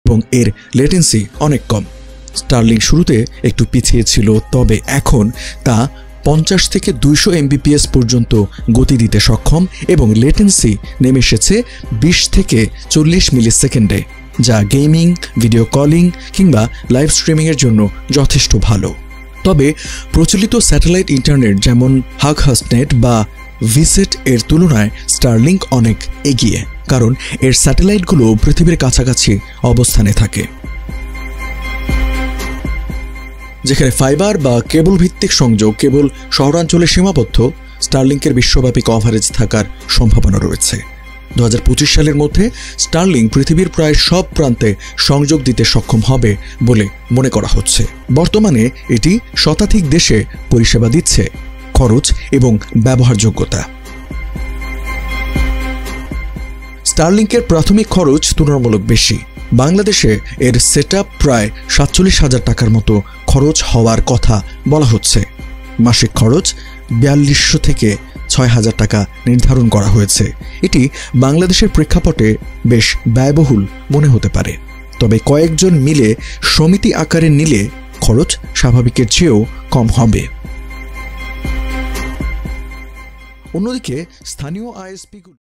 এবং এর লেটেন্সি অনেক কম। স্টারলিংক শুরুতে একটু পিছিয়ে ছিল, তবে এখন তা 50 থেকে 200 Mbps পর্যন্ত গতি দিতে সক্ষম এবং লেটেন্সি নেমে এসেছে 20 থেকে 40 মিলিসেকেন্ডে, যা গেমিং, ভিডিও কলিং কিংবা লাইভ স্ট্রিমিংয়ের জন্য যথেষ্ট ভালো। তবে প্রচলিত স্যাটেলাইট ইন্টারনেট যেমন হাগহাসনেট বা ভিসেট এর তুলনায় স্টারলিংক অনেক এগিয়ে, কারণ এর স্যাটেলাইটগুলো পৃথিবীর কাছাকাছি অবস্থানে থাকে। যেখানে ফাইবার বা কেবল ভিত্তিক সংযোগ কেবল শহরাঞ্চলে সীমাবদ্ধ, স্টারলিংকের বিশ্বব্যাপী কভারেজ থাকার সম্ভাবনা রয়েছে। 2025 সালের মধ্যে স্টারলিংক পৃথিবীর প্রায় সব প্রান্তে সংযোগ দিতে সক্ষম হবে বলে মনে করা হচ্ছে। বর্তমানে এটি শতাধিক দেশে পরিষেবা দিচ্ছে। খরচ এবং ব্যবহারযোগ্যতা। স্টারলিংকের প্রাথমিক খরচ তুলনামূলক বেশি। বাংলাদেশে এর সেটআপ প্রায় 47,000 টাকার মতো খরচ হওয়ার কথা বলা হচ্ছে। মাসিক খরচ 4200 থেকে 6000 টাকা নির্ধারণ করা হয়েছে। এটি বাংলাদেশের প্রেক্ষাপটে বেশ ব্যয়বহুল মনে হতে পারে, তবে কয়েকজন মিলে সমিতি আকারে নিলে খরচ স্বাভাবিকের চেয়েও কম হবে। অন্যদিকে স্থানীয় আইএসপি